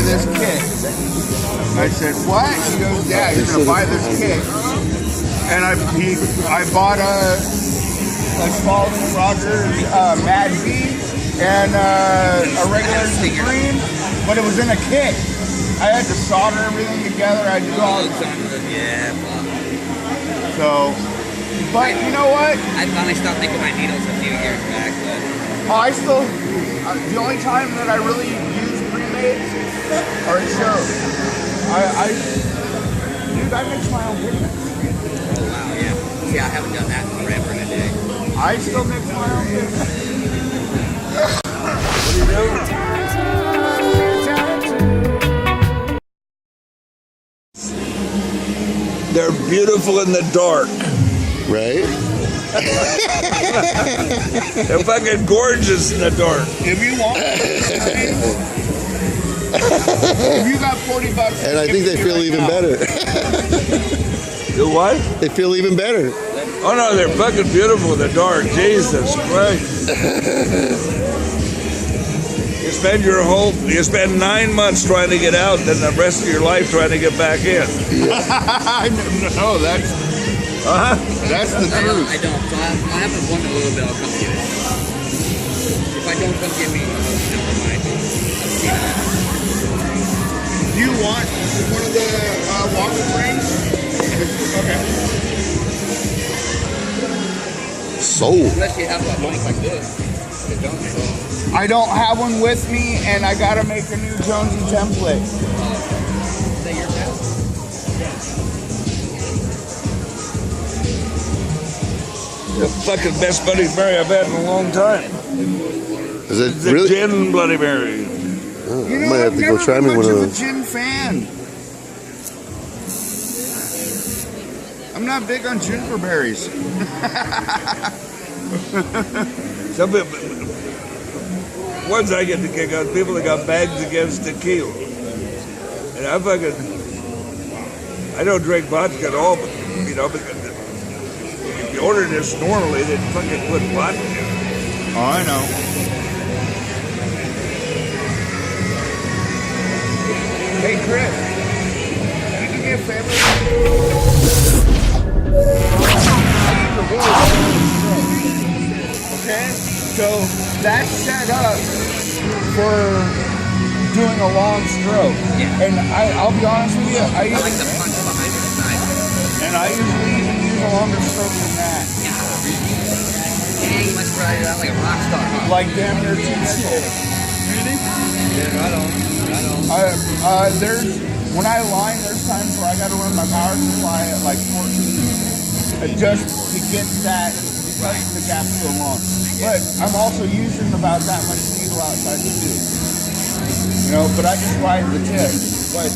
this kit. I said, what? He goes, yeah, you're going to buy this kit. And I bought a Spalding Rogers Mad V and a regular Supreme, but it was in a kit. I had to solder everything together. I do all the time. Yeah. So, but you know what? I finally stopped making my needles a few years back. But I still, the only time that I really use pre-mades are at shows. Dude, I mix my own pigments. Oh wow, yeah. See, I haven't done that in forever and a day. I still mix my own pigments. What are you doing? They're beautiful in the dark. Right? They're fucking gorgeous in the dark. If you want, if you got $40, And I think they feel even better. Do what? They feel even better. Oh no, they're fucking beautiful in the dark. Jesus Christ. You spend 9 months trying to get out, then the rest of your life trying to get back in. No, that's the truth. I don't. So I have to wonder a little bit. I'll come get it. If I don't come get me, never mind. I'll see that. Do you want one of the walker frames? Okay. Sold. Unless you have a mic like this. You don't, so. I don't have one with me, and I gotta make a new Jonesy template. Is that your house? The fucking best Bloody Mary I've had in a long time. Is it The really? gin Bloody Mary. Oh, You I know, might have I've to go never try been me one much of of a those. gin fan. I'm not big on juniper berries. Some people, ones I get to kick out, people that got bags against tequila. And I don't drink vodka at all, but, you know, because if you order this normally, they'd fucking put vodka in it. Oh, I know. Hey, Chris, can you do me a favor? Okay, so that's set up for doing a long stroke. Yeah. And I'll be honest with you, I like the punch behind the side. and I usually even use a longer stroke than that. Yeah, you must ride it out like a rock star, huh? Like damn near 2 nickels. Yeah, right on. Right on. When I line, there's times where I got to run my power supply at like 14, just to get that, because the gap's so long. But I'm also using about that much needle outside the tube. You know, but I just ride the tip. But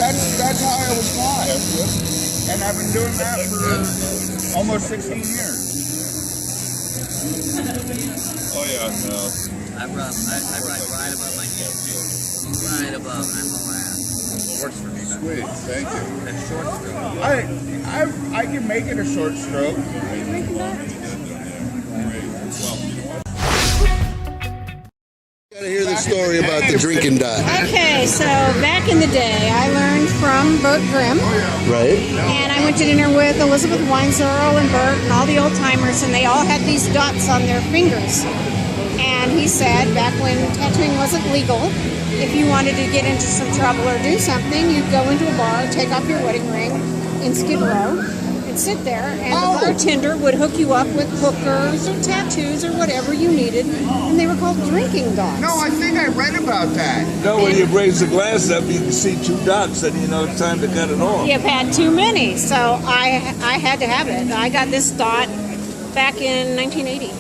that's how I was fly. And I've been doing that for almost 16 years. Oh yeah, no. I ride right above my head too. Right above my whole ass. Works for me. Sweet, thank you. That short stroke. I can make it a short stroke. Gotta hear the story about the drinking dot. Okay, so back in the day, I learned from Bert Grimm, Right? and I went to dinner with Elizabeth Weinzierl and Bert and all the old timers, and they all had these dots on their fingers. And he said, back when tattooing wasn't legal, if you wanted to get into some trouble or do something, you'd go into a bar, take off your wedding ring in Skid Row, and sit there, and the bartender would hook you up with hookers or tattoos or whatever you needed, and they were called drinking dots. No, I think I read about that. No, when you raise the glass up, you can see 2 dots, and you know it's time to cut it off. You've had too many, so I had to have it. I got this dot back in 1980.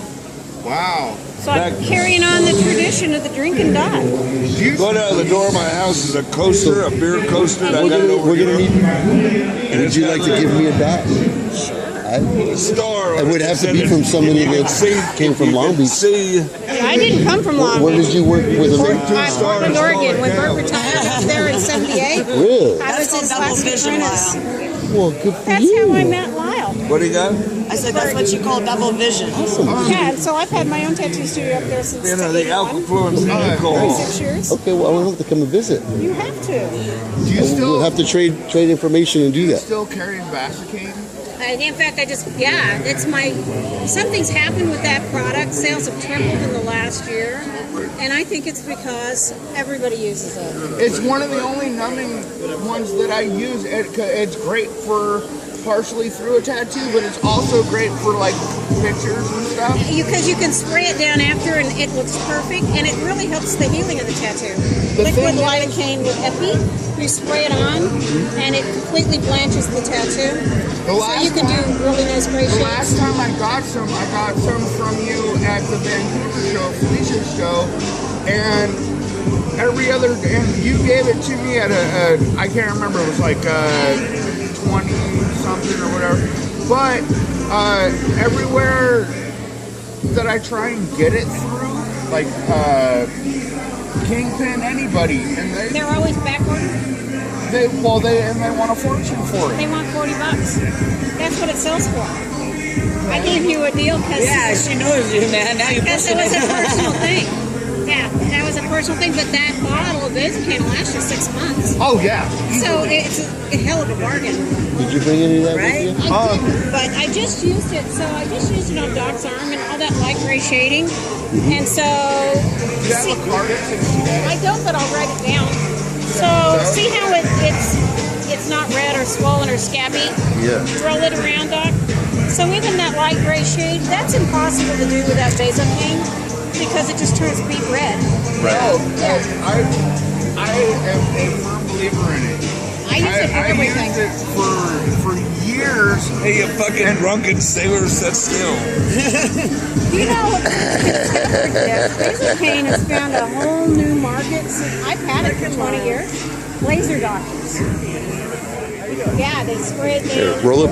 Wow. So I'm carrying on the tradition of the drinking dot. Going out the door of my house is a coaster, a beer coaster. I got it over We're gonna here. need. Would you like to give me a dot? A star. It would have to be from somebody that came from Long Beach. See, I didn't come from Long Where Beach. did you work with him? Portland, Oregon. When Bert retired up there in '78, Really? I was his last apprentice. Well, good for That's you. how I met Lyle. What do you got? I said that's what you call double vision. Yeah, and so I've had my own tattoo studio up there since You know, the 81, alcohol and alcohol. 36 years. Okay, well, I will have to come and visit. You have to. Do you We'll still have to trade information and do that. still carrying Vaseline? In fact, it's something's happened with that product. Sales have tripled in the last year. And I think it's because everybody uses it. It's one of the only numbing ones that I use. It's great for partially through a tattoo, but it's also great for like pictures and stuff. Because you can spray it down after and it looks perfect, and it really helps the healing of the tattoo. The Liquid thing lidocaine with epi, you spray it on, and it completely blanches the tattoo. So you can do really nice gray The shades. last time I got some from you at the Vancouver show, Felicia show, and and you gave it to me at I can't remember, it was like 20 something or whatever, but everywhere that I try and get it through, like Kingpin, anybody, and They're always backward. they want a fortune for it. They want $40. That's what it sells for. I gave you a deal because Yeah, she knows you, man. Now you're it pushing was a it. personal thing. Yeah, that was a personal thing, but that bottle of this can last you 6 months. Oh yeah. So it's a hell of a bargain. Did you bring any of that Right? with you? I didn't, but I just used it. So I just used it on Doc's arm and all that light gray shading. And so, Do you have a card that says I don't, but I'll write it down. So see how it's not red or swollen or scabby? Yeah. Roll it around, Doc. So even that light gray shade, that's impossible to do without Vaseline because it just turns beet red. Oh, I am a firm believer in it. I use it for everything. I used it for years. Hey, you fucking drunken sailor, sit still. You know what's discovered this? Vaseline has found a whole new market. I've had it for 20 years. Laser doctors. Yeah, they spray it down. Roll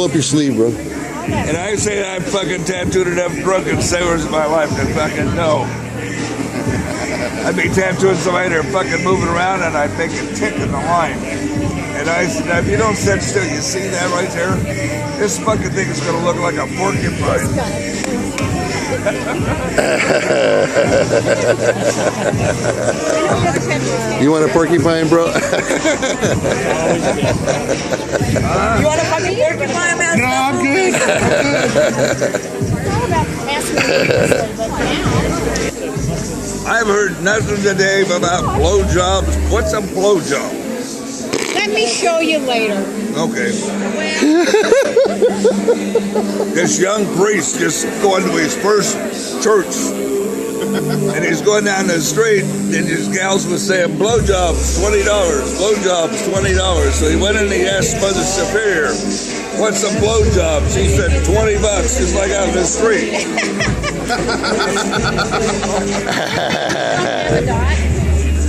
up your sleeve, bro. And I say I fucking tattooed enough drunken sailors in my life to fucking know. I'd be tattooing somebody, they're fucking moving around, and I'd make a tick in the line. And I said, if you don't sit still, you see that right there? This fucking thing is going to look like a porcupine. You want a porcupine, bro? You want to fucking porcupine, man? No, I'm good. I've heard nothing today about blowjobs. What's a blowjob? Let me show you later. Okay. This young priest just going to his first church, and he's going down the street, and his gals was saying, blowjobs, $20, blowjobs, $20. So he went in and he asked Mother Superior, what's a blowjob? She said, $20, just like out in the street.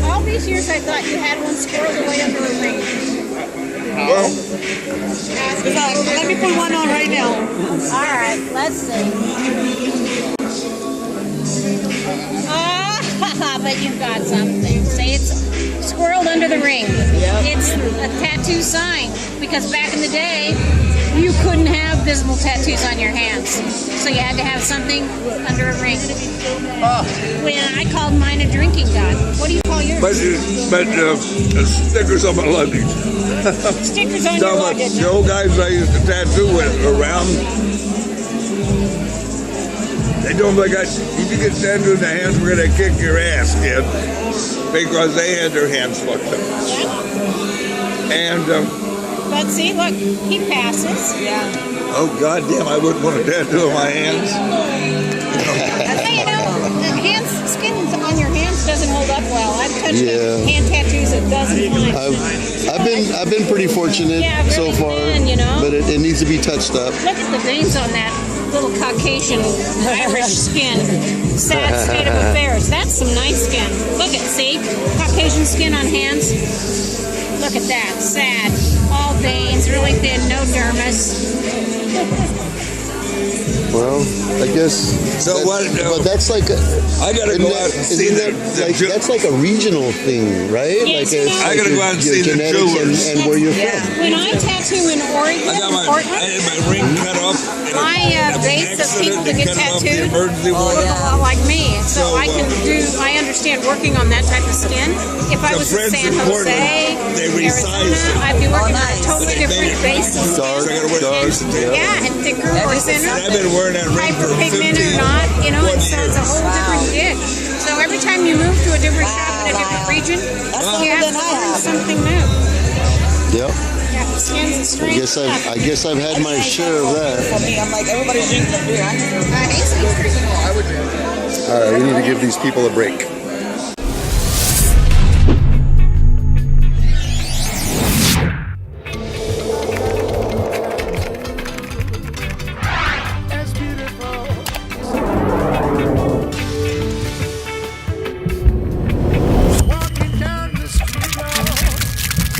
All these years I thought you had one squirreled away under a ring. Well, Let me put one on right now. All right, let's see. But you've got something. Say it's squirreled under the ring. It's a tattoo sign because back in the day, you couldn't have visible tattoos on your hands, so you had to have something under a ring. When I called mine a drinking gun. What do you call yours? but stickers on my luggage. Stickers on your luggage. The old guys I used to tattoo with around, they told me, if you get tattooed in the hands, we're going to kick your ass, kid. Because they had their hands fucked up. And, But see, look, he passes. Yeah. oh, goddamn, I wouldn't want a tattoo on my hands. You know, the skin on your hands doesn't hold up well. I've touched hand tattoos a dozen times. I've been pretty fortunate so far, thin, you know? but it needs to be touched up. Look at the veins on that little Caucasian Irish skin. Sad state of affairs. That's some nice skin. Look at, see? Caucasian skin on hands. Look at that. Sad. All veins, really thin, no dermis. Well, I guess. So what? But that's like. I gotta go out and see Isn't that like that's like a regional thing, right? Yes, like I gotta go out and see the genetics jewelers. and where you're from. When I tattoo in Oregon, I got I Portland, had my ring cut off. my base of people that get tattooed Emergency look one. a lot like me. So So, I can I understand working on that type of skin. If I The was in friends San in Jose, Portland, they resize Arizona, it. I'd be working on a nice. totally different base of Dark, skin. dark, Yeah, and thicker or thinner. I've been wearing that ring for Hyperpigmented 50 or not, you know, and so years. it's a whole different gig. So every time you move to a different shop in a different region, you have to learn something new. Yep. Yeah, the skin's a strange I guess I've had my share of that. For me, I'm like, everybody's drinking the beer. All right, we need to give these people a break. Walking down the street,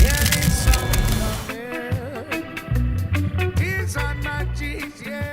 yeah, there's someone coming. He's on my jeans, yeah.